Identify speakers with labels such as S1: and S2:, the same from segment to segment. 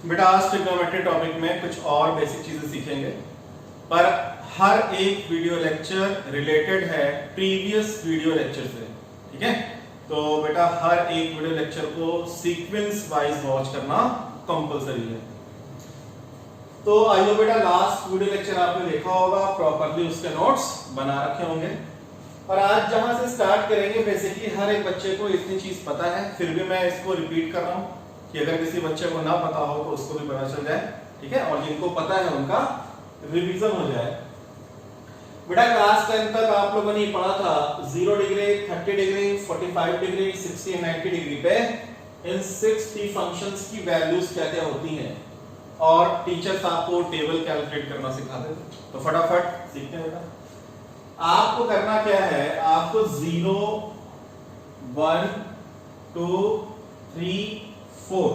S1: बेटा आज trigonometry topic में कुछ और बेसिक चीजें सीखेंगे, पर हर एक वीडियो लेक्चर रिलेटेड है प्रीवियस वीडियो लेक्चर से। ठीक है, तो बेटा हर एक वीडियो लेक्चर को सीक्वेंस वाइज वॉच करना कंपलसरी है। तो आइए बेटा लास्ट वीडियो लेक्चर आपने देखा होगा, प्रॉपर्ली उसके नोट्स बना रखे होंगे। और आज जहां से स्टार्ट करेंगे, बेसिकली हर एक बच्चे को इतनी चीज पता है, फिर भी मैं इसको रिपीट कर रहा हूं कि अगर किसी बच्चे को ना पता हो तो उसको भी पता चल जाए। ठीक है, और जिनको पता है उनका रिवीजन हो जाए। बेटा क्लास 10 तक आप लोगों ने पढ़ा था 0 डिग्री, 30 डिग्री, 45 डिग्री, 60 और 90 डिग्री पे इन 6 फंक्शंस की वैल्यूज क्या क्या होती हैं, और टीचर्स आपको टेबल कैलकुलेट करना सिखाते थे। तो फटाफट सीखते हैं बेटा। आपको करना क्या है, आपको 0 1 2 3 4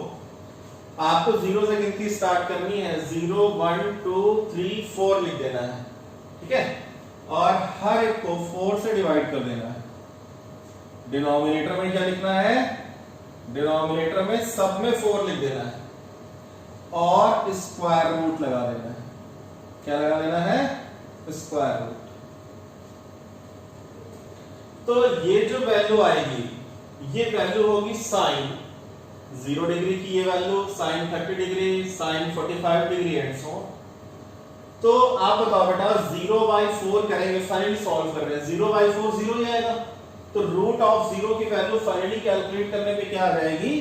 S1: आपको 0 से गिनती स्टार्ट करनी है। 0 1 2 3 4 लिख देना है। ठीक है, और हर एक को 4 से डिवाइड कर देना है। डिनोमिनेटर में क्या लिखना है, डिनोमिनेटर में सब में 4 लिख देना है और स्क्वायर रूट लगा देना है। क्या लगा देना है, स्क्वायर रूट। तो ये जो वैल्यू आएगी, ये वैल्यू होगी साइन 0 डिग्री की, ये value sine 30 degree, sine 45 degree and so. तो आप बताओ बेटा 0/4 करेंगे, फाइनली सॉल्व कर रहे हैं। 0/4 0 ही आएगा, तो रूट ऑफ 0 की वैल्यू फाइनली कैलकुलेट करने पे क्या आ जाएगी,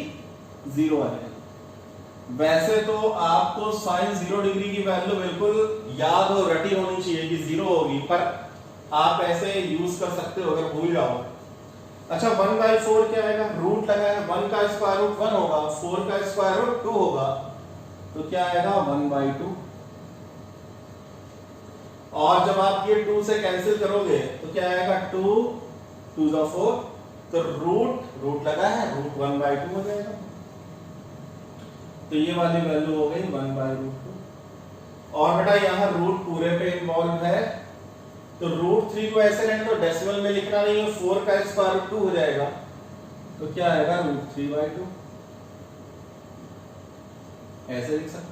S1: 0 आ जाएगी। वैसे तो आपको साइन 0 डिग्री की वैल्यू बिल्कुल याद हो, रटी होनी चाहिए कि 0 होगी, पर आप ऐसे यूज कर सकते हो अगर भूल जाओ। अच्छा 1/4 क्या आएगा, रूट लगाया, 1 का स्क्वायर रूट 1 होगा, 4 का स्क्वायर रूट 2 होगा, तो क्या आएगा 1/2। और जब आप ये 2 से कैंसिल करोगे तो क्या आएगा 2 2 4, तो रूट लगा है, रूट 1/2 हो जाएगा। तो ये वाली वैल्यू हो गई 1/2। और बेटा यहाँ रूट पूरे पे इन्वॉल्व है, तो √3 को ऐसे रहने दो, डेसिमल में लिखना नहीं है। 4 का स्क्वायर रूट 2 हो जाएगा, तो क्या आएगा √3/2। ऐसे लिख सकते,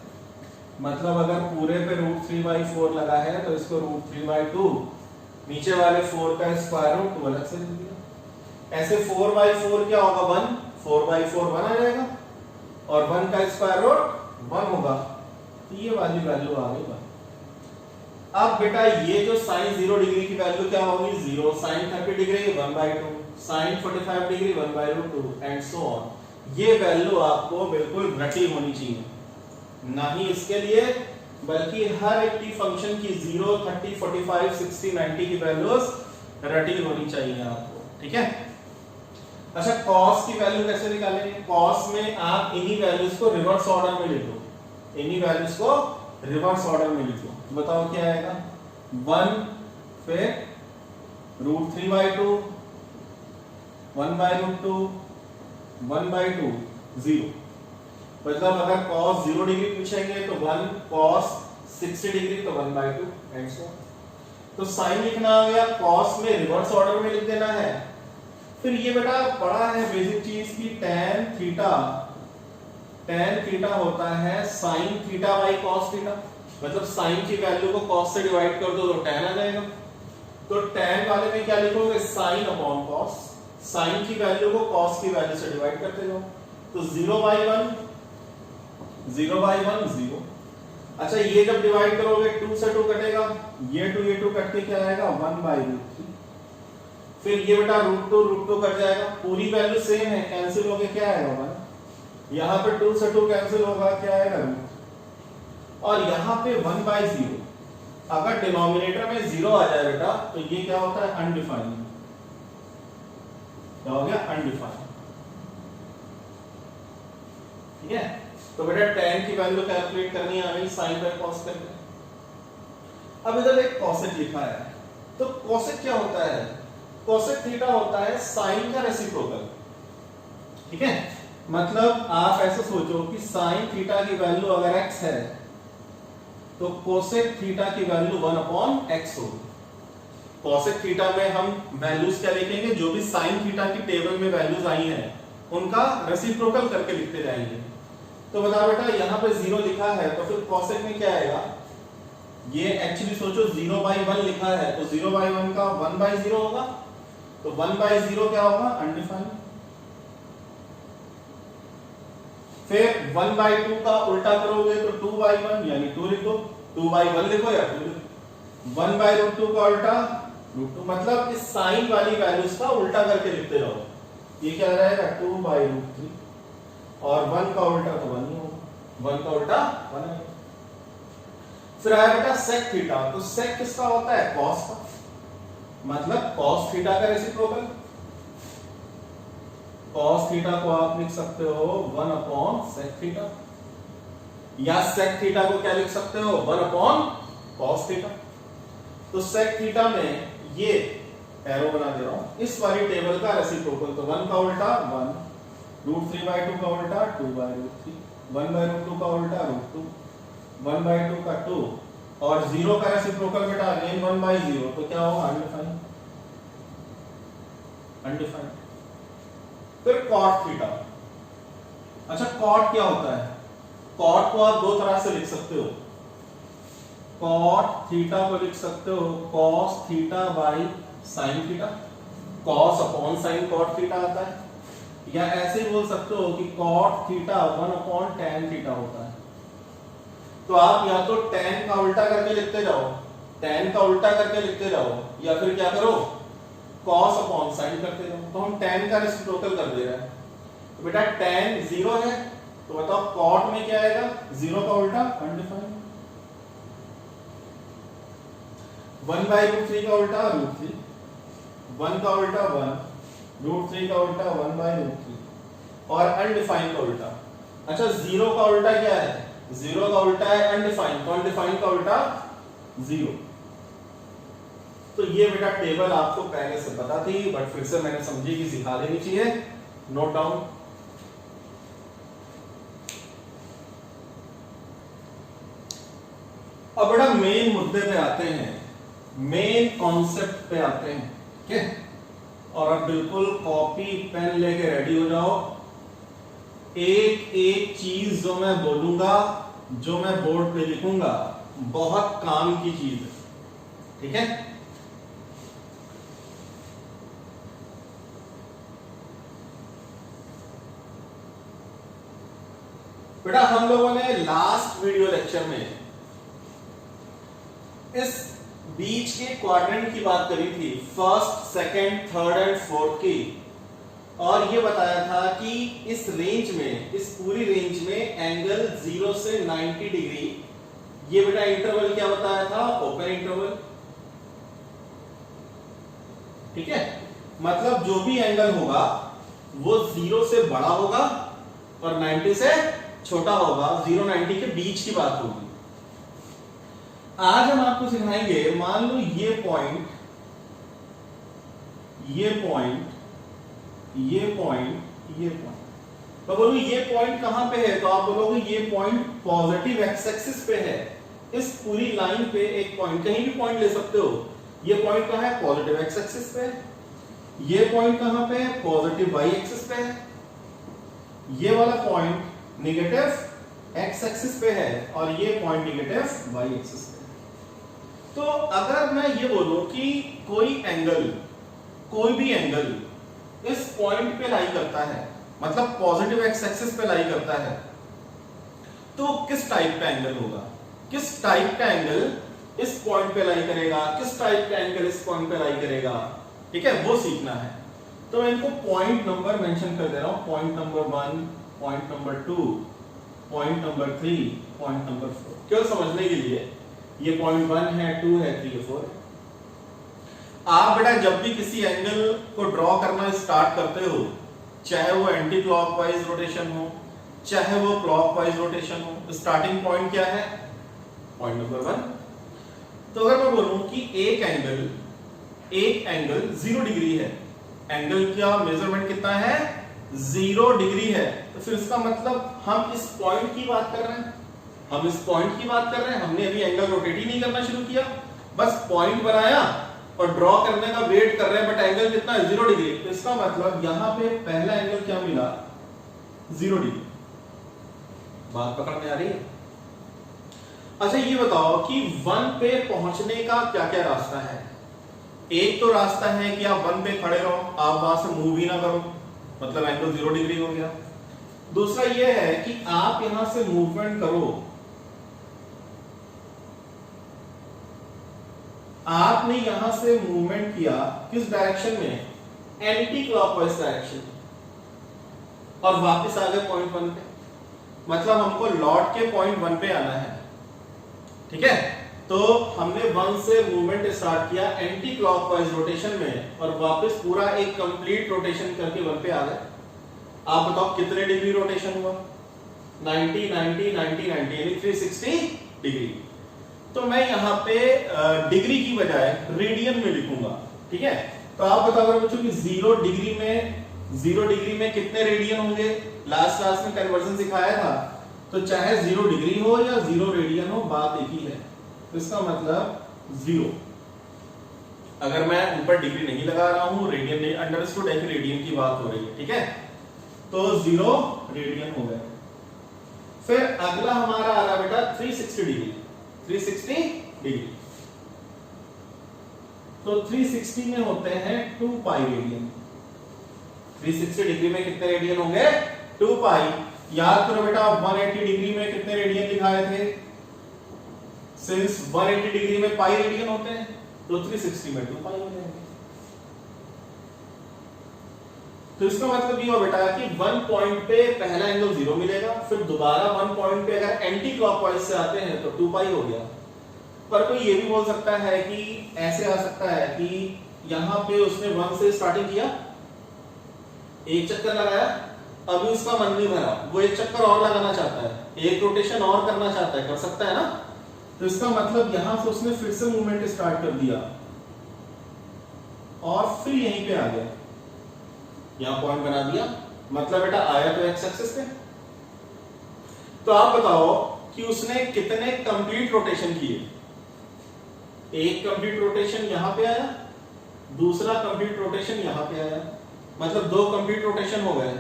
S1: मतलब अगर पूरे पे √3/4 लगा है तो इसको √3/2, नीचे वाले 4 का स्क्वायर रूट अलग से लिख दिया। ऐसे 4/4 क्या होगा 1, 4/4 1 आ जाएगा, और 1 का स्क्वायर रूट 1 होगा, तो ये वाली वैल्यू आ गई 1। अब बेटा ये जो साइन 0 डिग्री की वैल्यू क्या होगी 0, sine 30 degree 1/2, sine 45 degree 1/2 and so on. ये वैल्यू आपको बिल्कुल रटी होनी चाहिए, ना ही इसके लिए बल्कि हर एक की फंक्शन की 0 30 45 60 90 की वैल्यूज रटी होनी चाहिए आपको। ठीक है, अच्छा cos की वैल्यू कैसे निकालेंगे, cos में आप इन्हीं वैल्यूज को रिवर्स ऑर्डर में लिख दो, इन्हीं वैल्यूज को रिवर्स ऑर्डर में लिख दो। बताओ क्या आएगा 1, फिर √3/2, 1/2, 1/2 0। मतलब अगर cos 0 डिग्री पूछेंगे तो 1, cos 60 डिग्री तो 1/2 एंड सो। तो साइन लिखना आ गया, cos में रिवर्स ऑर्डर में लिख देना है। फिर ये बेटा पढ़ा है बेसिक चीज की tan थीटा होता है sin θ/cos θ। मतलब साइन की वैल्यू को cos से डिवाइड कर दो तो tan आ जाएगा। तो tan वाले में क्या लिखोगे, sin अपॉन cos। साइन की वैल्यू को cos की वैल्यू से डिवाइड करते जाओ, तो 0/1 0। अच्छा ये जब डिवाइड करोगे 2 से 2 कटेगा, ये 2 कट के क्या आएगा 1/√3। फिर ये बेटा √2 कट जाएगा, पूरी वैल्यू सेम है, कैंसिल हो गए क्या आएगा 1। यहाँ पे 2 से 2 कैंसिल होगा, क्या आएगा √। और यहाँ पे 1/0, अगर डिनोमिनेटर में 0 आ जाए बेटा तो ये क्या होता है अनडिफाइंड। क्या हो गया अनडिफाइंड। ठीक है, तो बेटा tan की वैल्यू कैलकुलेट करनी आ गई sin/cos करके। अब इधर एक cosec लिखा है, तो cosec क्या होता है, cosec थीटा होता है साइन का रेसिप्रोकल। ठीक है, मतलब आप ऐसे सोचो कि साइन थीटा की वैल्यू अगर x है तो कोसेक थीटा की वैल्यू 1/x होगी। कोसेक थीटा में हम वैल्यूज क्या लिखेंगे, जो भी साइन थीटा की टेबल में वैल्यूज आई हैं उनका रेसिप्रोकल करके लिखते जाएंगे। तो बता बेटा यहाँ पे 0 लिखा है तो फिर cosec में क्या आएगा, ये एक्चुअली सोचो 0/1 लिखा है तो 0/1 का 1/0 होगा, तो 1/0 क्या होगा, अनडिफाइंड। फिर 1/2 का उल्टा करोगे तो 2/1 यानी 2 लिखो, 2/1 लिखो या 2 लिखो। 1/√2 का उल्टा √2, मतलब इस साइन वाली वैल्यूज का उल्टा करके लिखते जाओ। ये क्या रहेगा 2/√3 और 1 का उल्टा तो 1 ही होगा, 1 का उल्टा 1 है। फिर आया बेटा sec थीटा, तो sec किसका होता है, cos का, मतलब cos थीटा का रेसिप्रोकल। cos थीटा को आप लिख सकते हो 1/sec थीटा, या sec थीटा को क्या लिख सकते हो 1/cos थीटा। तो sec थीटा में ये एरो बना दे रहा हूं, इस वाली टेबल का रेसिप्रोकल, तो 1 का उल्टा 1, √3/2 का उल्टा 2/√3, 1/√2 का उल्टा √2, 1/2 का 2 और 0 का रेसिप्रोकल बेटा अगेन 1/0, तो क्या होगा, अनडिफाइंड, अनडिफाइंड। फिर cot थीटा, अच्छा cot क्या होता है, cot को आप दो तरह से लिख सकते हो, cot थीटा को लिख सकते हो cos theta by sin theta, cos upon sin cot theta आता है, या ऐसे बोल सकते हो कि cot थीटा 1/tan थीटा होता है। तो आप या तो tan का उल्टा करके लिखते जाओ, tan का उल्टा करके लिखते जाओ, या फिर क्या करो cos अपॉन sin करते जाओ। तो हम tan का रेसिप्रोकल कर दे रहे हैं, तो बेटा tan 0 है, तो बताओ cot में क्या आएगा, 0 का उल्टा अनडिफाइंड, 1/√3 का उल्टा √3, 1 का उल्टा 1, √3 का उल्टा 1/√3 और अनडिफाइंड का उल्टा। अच्छा 0 का उल्टा क्या है, 0 का उल्टा है अनडिफाइंड, तो अनडिफाइंड का उल्टा 0। तो ये बेटा टेबल आपको पहले से पता थी, बट फिर से मैंने समझी कि सिखा देनी चाहिए, नोट डाउन। अब बेटा मेन मुद्दे पे आते हैं, मेन कॉन्सेप्ट पे आते हैं, ठीक है। और अब बिल्कुल कॉपी पेन लेके रेडी हो जाओ, एक एक चीज जो मैं बोलूंगा, जो मैं बोर्ड पे लिखूंगा, बहुत काम की चीज है, ठीक है। बेटा हम लोगों ने लास्ट वीडियो लेक्चर में इस बीच के क्वाड्रेंट की बात करी थी, first, second, third and fourth की, और ये बताया था कि इस रेंज में, इस पूरी रेंज में एंगल 0 से 90 डिग्री, ये बेटा इंटरवल क्या बताया था, ओपन इंटरवल, ठीक है। मतलब जो भी एंगल होगा वो 0 से बड़ा होगा और 90 से छोटा होगा, 0-90 के बीच की बात होगी। आज हम आपको सिखाएंगे, मान लो ये पॉइंट, ये पॉइंट, ये पॉइंट, ये पॉइंट, तो बोलो ये पॉइंट कहां पे है, तो आप बोलोगे ये पॉइंट पॉजिटिव एक्स एक्सिस पे है। इस पूरी लाइन पे एक पॉइंट, कहीं भी पॉइंट ले सकते हो, ये पॉइंट कहां है, पॉजिटिव एक्स एक्सिस पे है। ये पॉइंट कहां पे है, पॉजिटिव वाई एक्सिस पे है। ये वाला पॉइंट नेगेटिव एक्स एक्सिस पे है और ये पॉइंट नेगेटिव वाई एक्सिस पे है। तो अगर मैं ये बोलूं कि कोई एंगल, कोई भी एंगल इस पॉइंट पे लाई करता है, मतलब पॉजिटिव एक्स एक्सिस पे लाई करता है, तो किस टाइप का एंगल होगा, किस टाइप का एंगल इस पॉइंट पे लाई करेगा, किस टाइप का एंगल इस पॉइंट पे लाई करेगा, ठीक है, वो सीखना है। तो मैं इनको पॉइंट नंबर मेंशन कर दे रहा हूं, point number 1, point number 2, point number 3, point number 4, केवल समझने के लिए। ये पॉइंट 1 है, 2 है, 3 है, 4 है। आप बेटा जब भी किसी एंगल को ड्रॉ करना स्टार्ट करते हो, चाहे वो एंटी क्लॉकवाइज रोटेशन हो, चाहे वो क्लॉकवाइज रोटेशन हो, स्टार्टिंग पॉइंट क्या है, पॉइंट नंबर 1। तो अगर मैं बोलूं कि एक एंगल 0 डिग्री है, एंगल का मेजरमेंट कितना है, 0 डिग्री है, तो फिर इसका मतलब हम इस पॉइंट की बात कर रहे हैं, हम इस पॉइंट की बात कर रहे हैं। हमने अभी एंगल रोटेट ही नहीं करना शुरू किया, बस पॉइंट बनाया और ड्रॉ करने का वेट कर रहे हैं, बट एंगल कितना है, 0 डिग्री। तो इसका मतलब यहां पे पहला एंगल क्या मिला, 0 डिग्री। बात पकड़ में आ रही है? अच्छा ये बताओ कि 1 पे पहुंचने का क्या क्या रास्ता है। एक तो रास्ता है कि आप 1 पे खड़े रहो, आप वहां से मूव ही ना करो, मतलब एंगल 0 डिग्री हो गया। दूसरा ये है कि आप यहां से मूवमेंट करो, आपने यहां से मूवमेंट किया किस डायरेक्शन में, एंटी क्लॉकवाइज डायरेक्शन, और वापस आ गए पॉइंट 1 पे, मतलब हमको लौट के पॉइंट 1 पे आना है, ठीक है। तो हमने 1 से मूवमेंट स्टार्ट किया एंटी क्लॉकवाइज रोटेशन में और वापस पूरा एक कंप्लीट रोटेशन करके 1 पे आ गए। आप बताओ कितने डिग्री रोटेशन हुआ, 90 90 90 90 यानी 360 डिग्री। तो मैं यहां पे डिग्री की बजाय रेडियन में लिखूंगा, ठीक है। तो आप बताओ अगर बच्चों कि 0 डिग्री में कितने रेडियन होंगे, लास्ट क्लास में कन्वर्जन सिखाया था। तो चाहे 0 डिग्री हो या 0 रेडियन हो, बात एक ही है। तो इसका मतलब 0, अगर मैं ऊपर डिग्री नहीं लगा रहा हूं, रेडियन नहीं, अंडरस्टूड है कि रेडियन की बात हो रही है, ठीक है। तो 0 रेडियन हो गया। फिर अगला हमारा आ रहा बेटा 360 डिग्री, 360 डिग्री। तो 360 में होते हैं 2 पाई रेडियन। 360 डिग्री में कितने रेडियन होंगे, 2 पाई। याद करो बेटा 180 डिग्री में कितने रेडियन लिखाए थे, सिंस 180 डिग्री में पाई रेडियन होते हैं, तो 360 में 2 पाई हो जाएंगे। तो इसका मतलब ये हो बेटा कि 1 पॉइंट पे पहला एंगल 0 मिलेगा, फिर दोबारा 1 पॉइंट पे अगर एंटी क्लॉकवाइज से आते हैं तो 2 पाई हो गया। पर कोई ये भी बोल सकता है कि ऐसे आ सकता है कि यहां पे उसने 1 से स्टार्टिंग किया, एक चक्कर लगाया, अभी उसका मन नहीं भरा, वो एक चक्कर और लगाना चाहता है, एक रोटेशन और करना चाहता है, कर सकता है ना। तो इसका मतलब यहां से उसने फिर से मूवमेंट स्टार्ट कर दिया और फिर यहीं पे आ गया, यहां पॉइंट बना दिया, मतलब बेटा आया तो एक्स एक्सिस पे। तो आप बताओ कि उसने कितने कंप्लीट रोटेशन किए, एक कंप्लीट रोटेशन यहां पे आया, दूसरा कंप्लीट रोटेशन यहां पे आया, मतलब 2 कंप्लीट रोटेशन हो गए।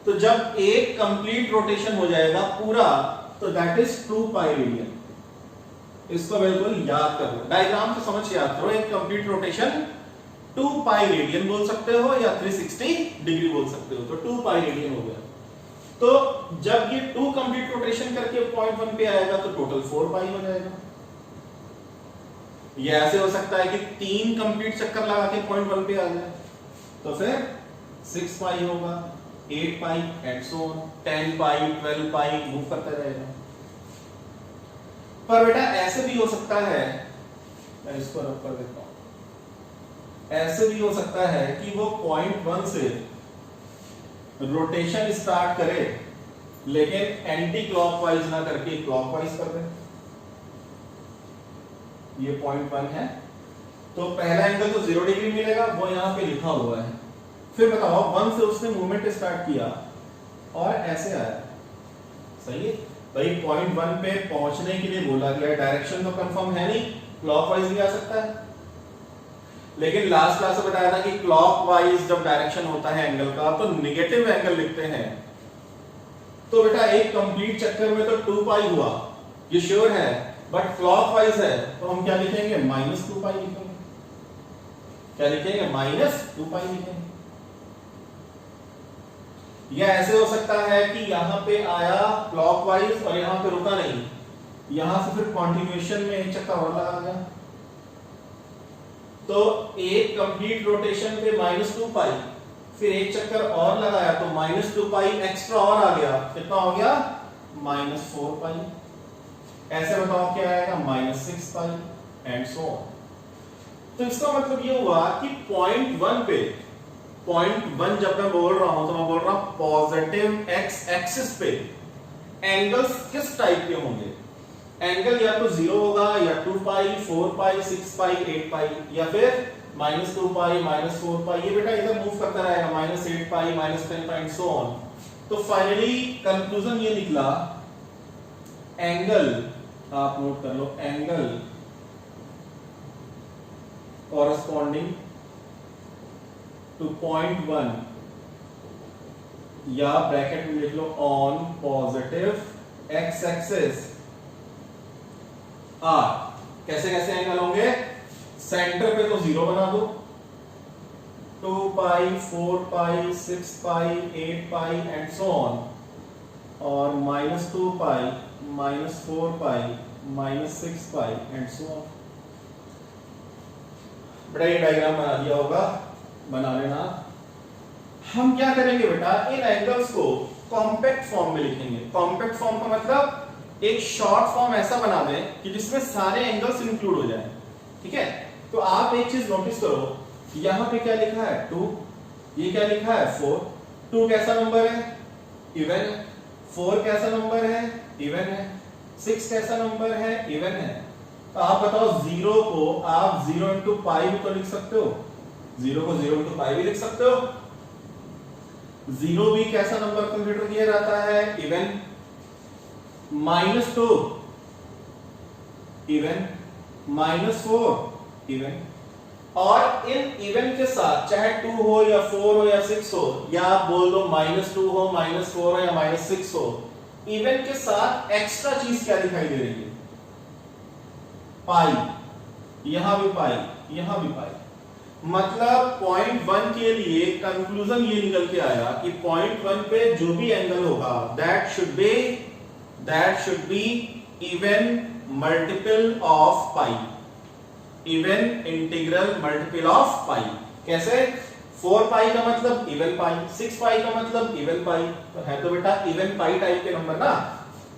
S1: तो जब एक कंप्लीट रोटेशन हो जाएगा पूरा, तो दैट इज 2 पाई रेडियन। इसको बिल्कुल याद कर लो, डायग्राम से समझ के याद करो। एक कंप्लीट रोटेशन 2 पाई रेडियन बोल सकते हो या 360 डिग्री बोल सकते हो, तो 2 पाई रेडियन हो गया। तो जब ये 2 कंप्लीट रोटेशन करके पॉइंट 1 पे आएगा तो टोटल 4 पाई हो जाएगा। ये ऐसे हो सकता है कि 3 कंप्लीट चक्कर लगा के पॉइंट 1 पे आ जाए, तो फिर 6 पाई होगा, 8 pi and so on, 10 pi 12 pi move करता रहेगा। पर बेटा ऐसे भी हो सकता है, मैं इसको रब कर देता हूं, ऐसे भी हो सकता है कि वो पॉइंट 1 से रोटेशन स्टार्ट करे लेकिन एंटी क्लॉकवाइज ना करके क्लॉकवाइज कर दे। ये पॉइंट 1 है, तो पहला एंगल तो 0 डिग्री मिलेगा, वो यहां पे लिखा हुआ है। फिर बताओ 1 से उसने मूवमेंट स्टार्ट किया और ऐसे आया, सही है भाई। पॉइंट 1 पे पहुंचने के लिए बोला गया, डायरेक्शन तो कंफर्म है नहीं, क्लॉकवाइज भी आ सकता है, लेकिन लास्ट क्लास में बताया था कि क्लॉकवाइज जब डायरेक्शन होता है एंगल का तो नेगेटिव एंगल लिखते हैं। तो बेटा एक कंप्लीट चक्कर में तो 2 पाई हुआ, ये श्योर है, बट क्लॉकवाइज है तो हम क्या लिखेंगे, -2 पाई लिखेंगे। क्या लिखेंगे, -2 पाई लिखेंगे। या ऐसे हो सकता है कि यहां पे आया क्लॉकवाइज और यहां पे रुका नहीं, यहां से फिर कॉन्टिन्यूएशन में एक चक्कर और लगा गया, तो एक कंप्लीट रोटेशन पे -2 पाई, फिर एक चक्कर और लगाया तो -2 पाई एक्स्ट्रा और आ गया, कितना हो गया, -4 पाई। ऐसे बताओ क्या आएगा, -6 पाई एंड सो ऑन। तो इसका मतलब ये हुआ कि पॉइंट 1 पे, पॉइंट 1 जब मैं बोल रहा हूं तो मैं बोल रहा हूं पॉजिटिव एक्स एक्सिस पे एंगल्स किस टाइप के होंगे, एंगल या तो 0 होगा या 2 पाई, 4 पाई, 6 पाई, 8 पाई, या फिर -2 पाई, -4 पाई, ये बेटा इधर मूव करता रहेगा, -8 pi, -10 pi and so on. तो फाइनली कंक्लूजन ये निकला, एंगल आप नोट कर लो, एंगल corresponding to point 1 या ब्रैकेट में लिख लो on positive X axis R. कैसे कैसे एंगल होंगे? सेंटर पे तो 0 बना दो, 2 पाई, 4 पाई, 6 पाई, 8 पाई एंड सो ऑन, और -2 पाई, -4 पाई, -6 पाई एंड सो ऑन। बेटा ये डायग्राम बना दिया होगा, बना लेना। हम क्या करेंगे बेटा, इन एंगल्स को कॉम्पैक्ट फॉर्म में लिखेंगे। कॉम्पैक्ट फॉर्म का मतलब एक शॉर्ट फॉर्म ऐसा बना दें कि जिसमें सारे एंगल्स इंक्लूड हो जाएं। ठीक है, तो आप एक चीज नोटिस करो, यहां पे क्या लिखा है 2, ये क्या लिखा है 4। 2 कैसा नंबर है? इवन है। 4 कैसा नंबर है? इवन है। 6 कैसा नंबर है? इवन है। तो आप बताओ 0 को आप 0 इंटू पाई भी तो लिख सकते हो, 0 को 0 इंटू पाई भी लिख सकते हो। 0 भी कैसा नंबर कंसीडर किया जाता है? इवन। -2 even, -4 even. और इन इवन के साथ चाहे 2 हो या 4 हो या 6 हो, या आप बोल दो -2 हो, -4 हो या -6 हो, इवन के साथ एक्स्ट्रा चीज क्या दिखाई दे रही है? पाई। यहां भी पाई, यहां भी पाई। मतलब पॉइंट 1 के लिए कंक्लूजन ये निकल के आया कि पॉइंट 1 पे जो भी एंगल होगा that should be even multiple of pi, even integral multiple of pi. कैसे? 4 पाई का मतलब इवन पाई, 6 पाई का मतलब इवन पाई, तो है तो बेटा इवन पाई टाइप के नंबर ना।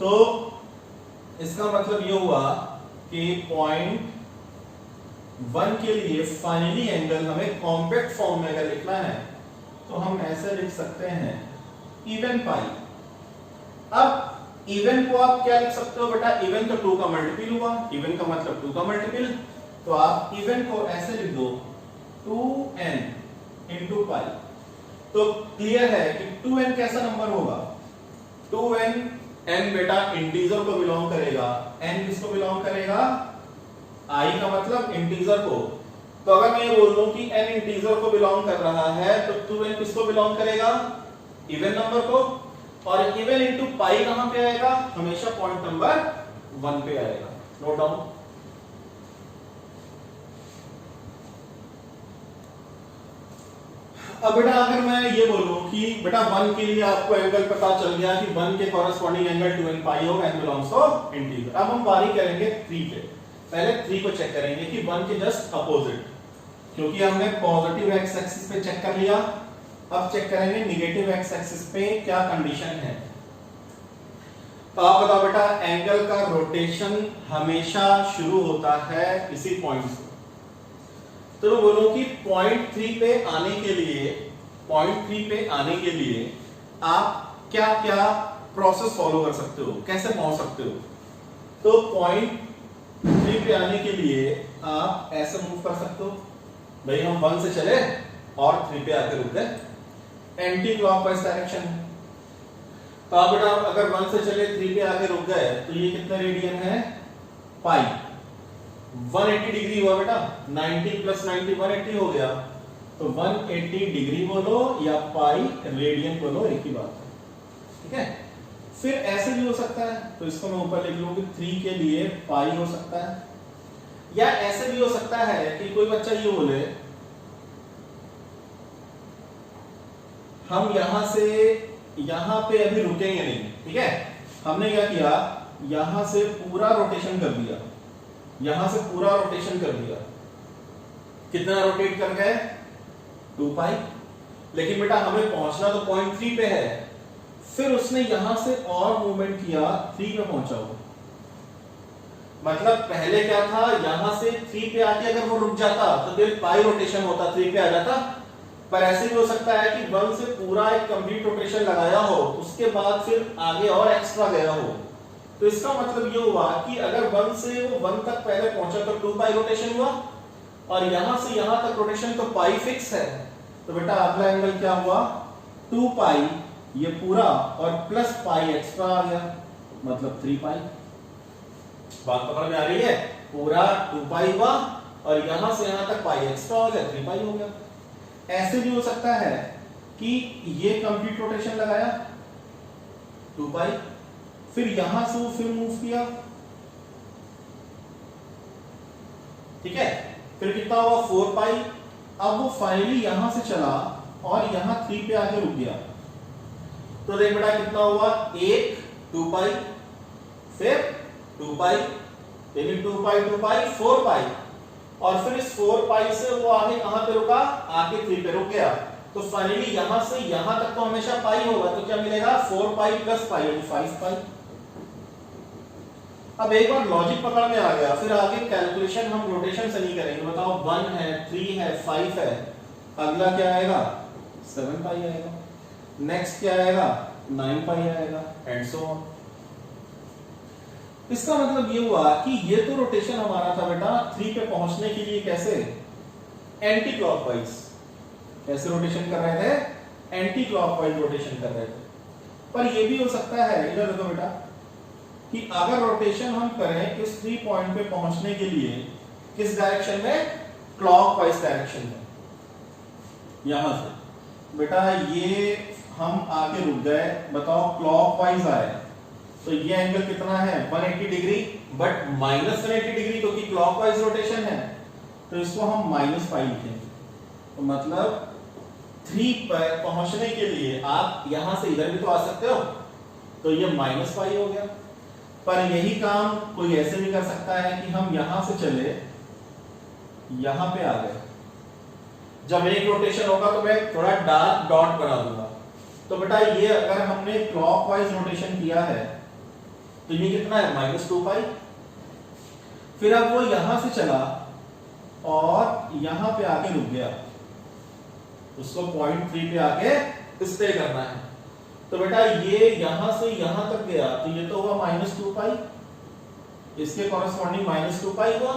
S1: तो इसका मतलब ये हुआ कि पॉइंट 1 के लिए फाइनली एंगल हमें कॉम्पैक्ट फॉर्म में अगर लिखना है तो हम ऐसे लिख सकते हैं इवन पाई। अब इवन को आप क्या लिख सकते हो बेटा? इवन तो 2 का मल्टीपल हुआ, इवन का मतलब 2 का मल्टीपल, तो आप इवन को ऐसे लिख दो 2n इंटू पाई। तो क्लियर है कि 2n कैसा नंबर होगा? 2n, n बेटा इंटीजर को बिलोंग करेगा, n किसको बिलोंग करेगा? i का मतलब इंटीजर को। तो अगर मैं ये बोल दूं कि n इंटीजर को बिलोंग कर रहा है तो 2n किसको बिलोंग करेगा? इवन नंबर को। और इवन इंटू पाई कहां पे आएगा? हमेशा पॉइंट नंबर 1 पे आएगा। Note down. अब बेटा अगर मैं ये बोलूं कि बेटा 1 के लिए आपको एंगल पता चल गया कि 1 के कॉरेस्पॉन्डिंग एंगल 2n पाई होगा, n बिलोंग्स टू इंटीजर। अब हम बारी करेंगे 3 पे। पहले 3 को चेक करेंगे कि 1 के जस्ट अपोजिट, क्योंकि हमने पॉजिटिव एक्स एक्सिस पे चेक कर लिया। अब चेक करेंगे निगेटिव एक्स एक्सिस पे क्या कंडीशन है। तो आप बताओ बेटा, एंगल का रोटेशन हमेशा शुरू होता है इसी पॉइंट से। तो मैं बोलूं कि पॉइंट 3 पे आने के लिए आप क्या क्या प्रोसेस फॉलो कर सकते हो, कैसे पहुंच सकते हो? तो पॉइंट 3 पे आने के लिए आप ऐसे मूव कर सकते हो, भाई हम 1 से चले और 3 पे आकर रुक गए, एंटी क्लॉकवाइज डायरेक्शन। तो आप बेटा अगर 1 से चले 3 पे आके रुक गए तो ये कितना रेडियन है? पाई। 180 डिग्री हुआ बेटा, 90 प्लस 90 180 हो गया। तो 180 डिग्री बोलो या पाई रेडियन बोलो, एक ही बात है। ठीक है, फिर ऐसे भी हो सकता है, तो इसको मैं ऊपर लिख लूं कि 3 के लिए पाई हो सकता है, या ऐसे भी हो सकता है कि कोई बच्चा ये बोले हम यहां से यहां पे अभी रुकेंगे नहीं। ठीक है, हमने क्या किया, यहां से पूरा रोटेशन कर दिया, यहां से पूरा रोटेशन कर दिया। कितना रोटेट कर गए? 2 पाई। लेकिन बेटा हमें पहुंचना तो पॉइंट 3 पे है, फिर उसने यहां से और मूवमेंट किया 3 पे पहुंचा हुआ। मतलब पहले क्या था, यहां से 3 पे आके अगर वो रुक जाता तो फिर पाई रोटेशन होता, 3 पे आ जाता। पर ऐसे भी हो सकता है कि 1 से पूरा एक कंप्लीट रोटेशन लगाया हो, उसके बाद फिर आगे और एक्स्ट्रा गया हो। तो इसका मतलब ये हुआ कि अगर 1 से वो 1 तक पहले पहुंचा तो 2 पाई रोटेशन हुआ, और यहां से यहां तक रोटेशन तो पाई फिक्स है। तो बेटा अगला एंगल क्या हुआ? 2 पाई ये पूरा और प्लस पाई एक्स्ट्रा आ गया, मतलब 3 पाई। बात पकड़ में आ रही है? पूरा 2 पाई हुआ और यहां से यहां तक पाई एक्स्ट्रा हो गया, 3 पाई हो गया। ऐसे भी हो सकता है कि ये कंप्लीट रोटेशन लगाया 2 पाई, फिर यहां से वो फिर मूव किया, ठीक है, फिर कितना हुआ 4 पाई। अब वो फाइनली यहां से चला और यहां 3 पे आके रुक गया। तो देख बेटा कितना हुआ, 1 2 पाई, फिर 2 पाई, यानी 2 पाई 2 पाई 4 पाई, और फिर इस 4 पाई से वो आगे कहां पे रुका, आके 3 पे रुक गया। तो फाइनली यहां से यहां तक तो हमेशा पाई होगा, तो क्या मिलेगा 4 पाई प्लस पाई यानी 5 पाई। अब एक बार लॉजिक पकड़ में आ गया, फिर आगे कैलकुलेशन हम रोटेशन से नहीं करेंगे। बताओ 1 है, 3 है, 5 है, अगला क्या आएगा 7 पाई आएगा, नेक्स्ट क्या आएगा 9 पाई आएगा, एंड सो ऑन। इसका मतलब ये हुआ कि ये तो रोटेशन हमारा था बेटा 3 पे पहुंचने के लिए कैसे, एंटी क्लॉकवाइज। कैसे रोटेशन कर रहे थे, एंटी क्लॉकवाइज रोटेशन कर रहे थे। पर ये भी हो सकता है, इधर देखो बेटा, कि अगर रोटेशन हम करें इस 3 पॉइंट पे पहुंचने के लिए किस डायरेक्शन में, क्लॉकवाइज डायरेक्शन में, यहां से बेटा ये हम आगे रुक गए, बताओ क्लॉकवाइज आए, तो ये एंगल कितना है 180 डिग्री, बट -180 डिग्री क्योंकि क्लॉकवाइज रोटेशन है, तो इसको हम -पाई लिखेंगे। तो मतलब 3 पर पहुंचने के लिए आप यहां से इधर भी तो आ सकते हो, तो ये -पाई हो गया। पर यही काम कोई ऐसे भी कर सकता है कि हम यहां से चले, यहां पे आ गए, जब एक रोटेशन होगा तो मैं थोड़ा डार्क डॉट बना दूंगा। तो बेटा ये अगर हमने क्लॉकवाइज रोटेशन किया है तो ये कितना है -2 पाई। फिर अब वो यहां से चला और यहां पे आके रुक गया, उसको पॉइंट 3 पे आके स्टे करना है। तो बेटा ये यहां से यहां तक गया, तो ये तो हुआ -2 पाई, इसके कॉरेस्पॉन्डिंग -2 पाई हुआ,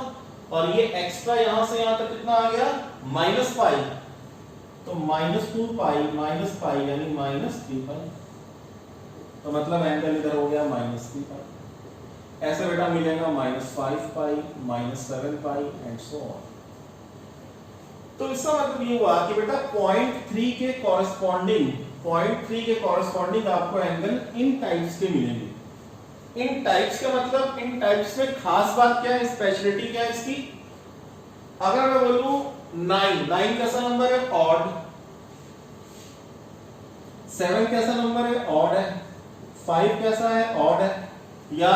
S1: और ये एक्स्ट्रा यहां से यहां तक कितना आ गया -पाई, तो -2 पाई पाई यानी -3 पाई। तो मतलब एंगल इधर हो गया -3 पाई। ऐसे बेटा मिलेगा -5 पाई, -7 पाई, एंड सो ऑन। तो इसका मतलब ये हुआ कि बेटा पॉइंट 3 के कॉरेस्पॉन्डिंग आपको एंगल इन टाइप्स के मिलेंगे। इन टाइप्स का मतलब, इन टाइप्स में खास बात क्या है, स्पेशलिटी क्या है इसकी। अगर मैं बोलूं 9 कैसा नंबर है, ऑड। 7 कैसा नंबर है, ऑड है। 5 कैसा है, ऑड है। या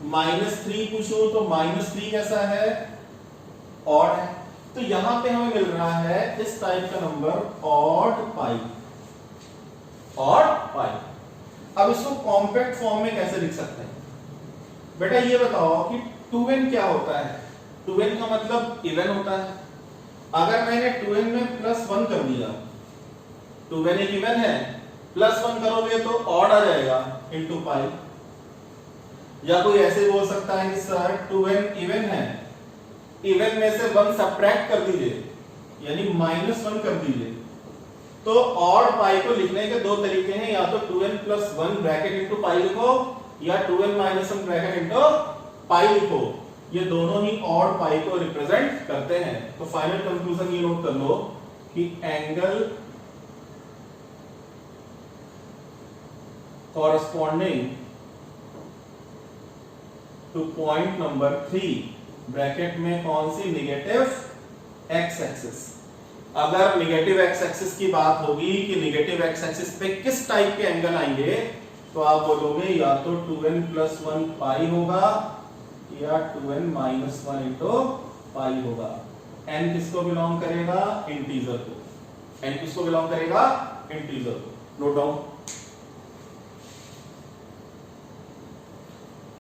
S1: -3 पूछूं तो -3 कैसा है, ऑड है। तो यहां पे हमें मिल रहा है इस टाइप का number odd pi, odd pi. अब इसको कॉम्पैक्ट फॉर्म में कैसे लिख सकते हैं बेटा, ये बताओ कि 2n क्या होता है। 2n का मतलब इवन होता है। अगर मैंने 2n में +1 कर दिया, 2n एक इवन है, +1 करोगे तो ऑड आ जाएगा इनटू पाई। या कोई ऐसे बोल सकता है कि सर 2n इवन है, इवन में से 1 सब्ट्रैक्ट कर दीजिए, यानी -1 कर दीजिए। तो ऑड पाई को लिखने के 2 तरीके हैं, या तो 2n + 1 ब्रैकेट इनटू पाई लिखो, या 2n - 1 ब्रैकेट इनटू पाई लिखो। ये दोनों ही ऑड पाई को रिप्रेजेंट करते हैं। तो फाइनल कंक्लूजन ये नोट कर लो कि angle corresponding two point number 3 bracket में कौन सी, नेगेटिव एक्स एक्सिस। अगर नेगेटिव एक्स एक्सिस की बात होगी कि नेगेटिव एक्स एक्सिस पे किस टाइप के एंगल आएंगे, तो आप बोलोगे या तो 2n + 1 पाई होगा, या 2n - 1 इनटू पाई होगा। n किसको बिलोंग करेगा, इंटीजर को। n किसको बिलोंग करेगा, इंटीजर को। Note down.